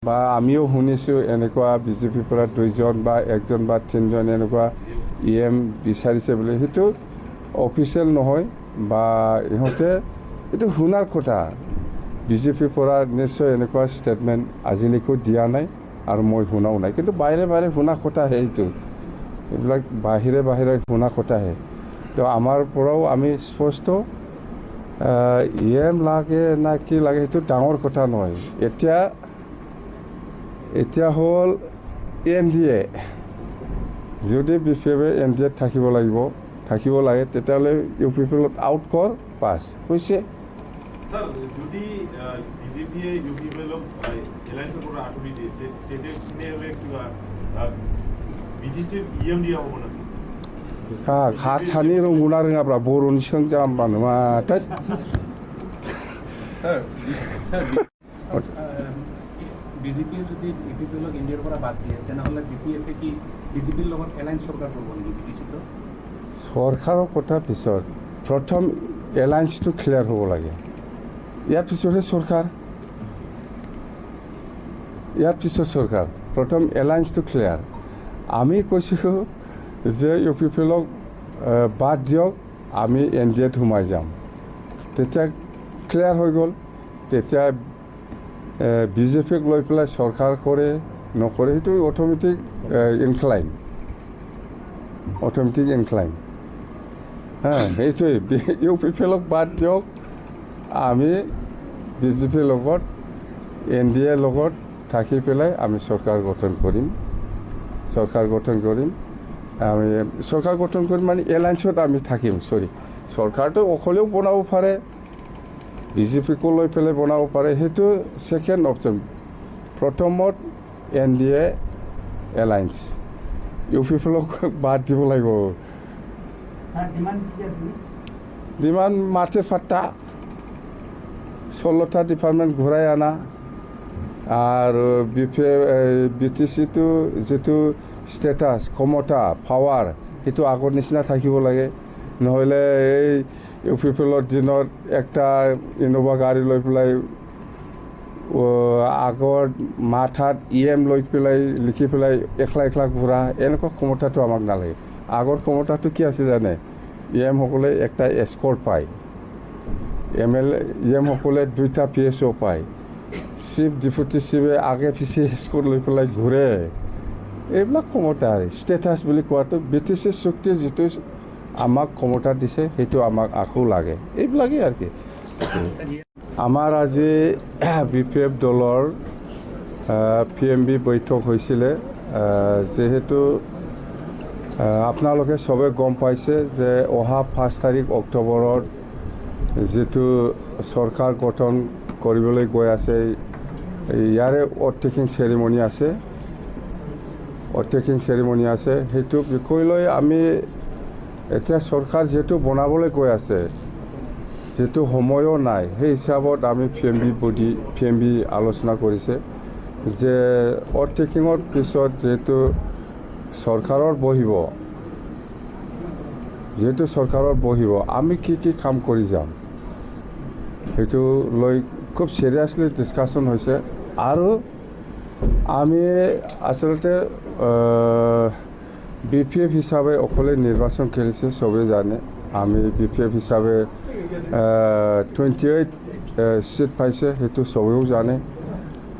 বা আমিও শুনিছোঁ এনেকুৱা বিজেপিৰ পৰা 2জন বা 1জন বা 3জন এনেকুৱা EM বিচাৰিছে বুলি। সেইটো অফিচিয়েল নহয় বা ইহঁতে এইটো শুনাৰ কথা। বিজেপিৰ পৰা নিশ্চয় এনেকুৱা ষ্টেটমেণ্ট আজিলৈকে দিয়া নাই আৰু মই শুনাও নাই। কিন্তু বাহিৰে বাহিৰে শুনা কথাহে এইটো, এইবিলাক বাহিৰে বাহিৰে শুনা কথাহে। তো আমাৰ পৰাও আমি স্পষ্ট EM লাগে না কি লাগে সেইটো ডাঙৰ কথা নহয়। এতিয়া হ'ল NDA, যদি BPF NDA থাকিব লাগে তেতিয়াহ'লে UPPL আউট কৰ পাছ কৈছে। স্যাৰ যদি বিজেপিয়ে UPPL এলায়েন্সৰ পৰা আঁতৰি দিয়ে তেতিয়াহ'লে কিবা BTCৰ EM দিয়া হ'ব নেকি? हारसानि रोंगौना रोङाब्रा बर'नि सोंजा होमबा नङा বিজেপিয়ে যদি UPPLক ইণ্ডিয়াৰ পৰা বাদ দিয়ে তেনেহ'লে BPF কি বিজেপিৰ লগত এলায়েন্স চৰকাৰ কৰিব নেকি BTCটো? চৰকাৰৰ কথা পিছত প্ৰথম এলায়েন্সটো ক্লিয়াৰ হ'ব লাগে, ইয়াৰ পিছতহে চৰকাৰ। প্ৰথম এলায়েন্সটো ক্লিয়াৰ। আমি কৈছোঁ যে UPPLক বাদ দিয়ক, আমি NDAত সোমাই যাম। তেতিয়া ক্লিয়াৰ হৈ গ'ল। তেতিয়া বিজেপিক লৈ পেলাই চৰকাৰ কৰে নকৰে সেইটো অট'মেটিক ইনক্লাইন। সেইটোৱে UPPLক বাদ দিয়ক, আমি বিজেপিৰ লগত NDA লগত থাকি পেলাই আমি চৰকাৰ গঠন কৰিম। আমি চৰকাৰ গঠন কৰিম মানে এলায়েন্সত আমি থাকিম। চৰকাৰটো অকলেও বনাব পাৰে, বিজেপিকো লৈ পেলাই বনাব পাৰে, সেইটো ছেকেণ্ড অপশ্যন। প্ৰথমত NDA এলায়েন্স, UPPLক বাদ দিব লাগিব। ডিমাণ্ড মাথে ফাটা 16টা ডিপাৰ্টমেণ্ট ঘূৰাই আনা আৰু BTCটো যিটো ষ্টেটাছ, ক্ষমতা, পাৱাৰ সেইটো আগৰ নিচিনা থাকিব লাগে। নহ'লে এই UPPLৰ দিনত একটা ইন'ভা গাড়ী লৈ পেলাই আগৰ মাথাত EM লৈ পেলাই লিখি পেলাই একলা ঘূৰা, এনেকুৱা ক্ষমতাটো আমাক নালাগে। আগৰ ক্ষমতাটো কি আছে জানে? EM সকলে একটা এস্কৰ্ট পায়, EM সকলে 2টা PSO পায়, চিফ ডেপুটি চিফে আগে পিছে এস্কৰ্ট লৈ পেলাই ঘূৰে। এইবিলাক ক্ষমতা ষ্টেটাছ বুলি কোৱাটো BTC চুক্তি যিটো আমাক ক্ষমতা দিছে সেইটো আমাক আকৌ লাগে। এইবিলাকেই আৰু কি। আমাৰ আজি BPF দলৰ PMB বৈঠক হৈছিলে। যিহেতু আপোনালোকে চবে গম পাইছে যে অহা 5 তাৰিখ অক্টোবৰত যিটো চৰকাৰ গঠন কৰিবলৈ গৈ আছে, ইয়াৰে অথ-টেকিং চেৰিমনি আছে। সেইটো বিষয় লৈ আমি এতিয়া চৰকাৰ যিহেতু বনাবলৈ গৈ আছে, যিটো সময়ো নাই, সেই হিচাপত আমি PMB আলোচনা কৰিছে যে অথ-টেকিঙৰ পিছত যিহেতু চৰকাৰত বহিব, আমি কি কাম কৰি যাম সেইটো লৈ খুব চিৰিয়াছলি ডিছকাশ্যন হৈছে। আৰু আমি আচলতে BPF হিচাপে অকলে নিৰ্বাচন খেলিছে, চবেই জানে। আমি BPF হিচাপে 28 চিট পাইছে, সেইটো চবেও জানে।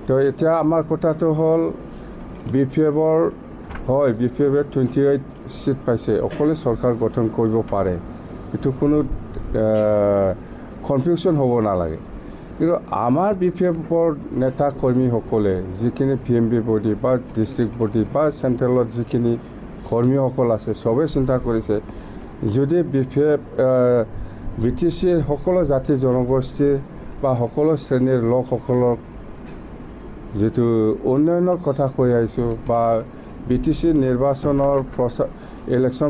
তো এতিয়া আমাৰ কথাটো হ'ল BPFৰ 28 চিট পাইছে, অকলে চৰকাৰ গঠন কৰিব পাৰে, এইটো কোনো কনফিউশ্যন হ'ব নালাগে। কিন্তু আমাৰ BPFৰ নেতা কৰ্মীসকলে যিখিনি PMB বডি বা ডিষ্ট্ৰিক্ট বডি বা চেণ্ট্ৰেলত যিখিনি কৰ্মীসকল আছে, চবেই চিন্তা কৰিছে যদি BTC সকলো জাতি জনগোষ্ঠী বা সকলো শ্ৰেণীৰ লোকসকলক যিটো উন্নয়নৰ কথা কৈ আহিছোঁ বা BTC নিৰ্বাচনৰ ইলেকশ্যন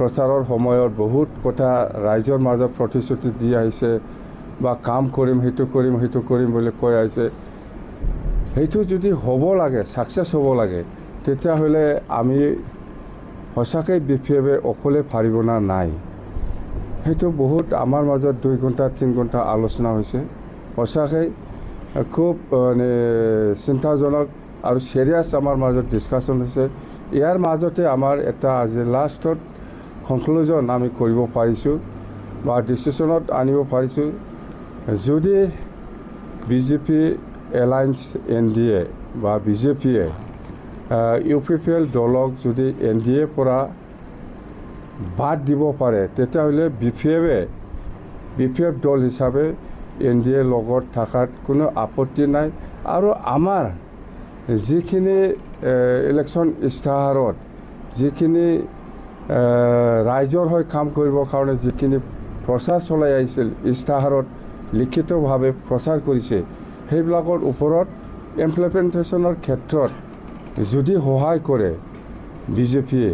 প্ৰচাৰৰ সময়ত বহুত কথা ৰাইজৰ মাজত প্ৰতিশ্ৰুতি দি আহিছে বা কাম কৰিম, সেইটো কৰিম বুলি কৈ আহিছে। সেইটো যদি হ'ব লাগে, ছাকচেছ হ'ব লাগে, তেতিয়াহ'লে আমি সঁচাকৈ BPFে অকলে পাৰিব না নাই, সেইটো বহুত আমাৰ মাজত 2 ঘণ্টা 3 ঘণ্টা আলোচনা হৈছে। সঁচাকৈ খুব মানে চিন্তাজনক আৰু চিৰিয়াছ আমাৰ মাজত ডিছকাশ্যন হৈছে। ইয়াৰ মাজতে আমাৰ এটা আজি লাষ্টত কনক্লুজন আমি কৰিব পাৰিছোঁ বা ডিচিশ্যনত আনিব পাৰিছোঁ, যদি বিজেপি এলায়েন্স NDA বা বিজেপিয়ে UPPL দলক যদি NDA পৰা বাদ দিব পাৰে, তেতিয়াহ'লে BPF দল হিচাপে NDA লগত থকাত কোনো আপত্তি নাই। আৰু আমাৰ যিখিনি ইলেকশ্যন ইস্তাহাৰত যিখিনি ৰাইজৰ হৈ কাম কৰিবৰ কাৰণে যিখিনি প্ৰচাৰ চলাই আহিছিল, ইস্তাহাৰত লিখিতভাৱে প্ৰচাৰ কৰিছে, সেইবিলাকৰ ওপৰত ইমপ্লিমেণ্টেশ্যনৰ ক্ষেত্ৰত যদি সহায় কৰে বিজেপিয়ে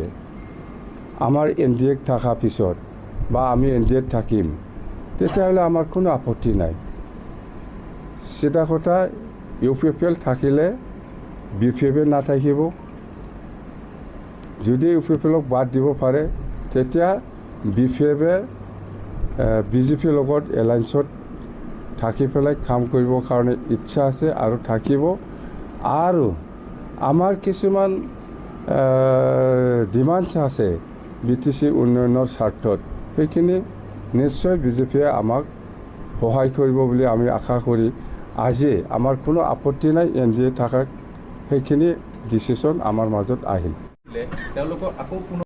আমাৰ NDAত থকা পিছত বা আমি NDAত থাকিম, তেতিয়াহ'লে আমাৰ কোনো আপত্তি নাই। চিধা কথা, UPPL থাকিলে BPF নাথাকিব। যদি UPPLক বাদ দিব পাৰে, তেতিয়া BPF বিজেপিৰ লগত এলায়েন্সত থাকি পেলাই কাম কৰিবৰ কাৰণে ইচ্ছা আছে আৰু থাকিব। আৰু আমাৰ কিছুমান ডিমাণ্ডছ আছে BTC উন্নয়নৰ স্বাৰ্থত, সেইখিনি নিশ্চয় বিজেপিয়ে আমাক সহায় কৰিব বুলি আমি আশা কৰি আজি আমাৰ কোনো আপত্তি নাই NDA থাকা, সেইখিনি ডিচিশ্যন আমাৰ মাজত আহিল। তেওঁলোকক আকৌ পুনৰ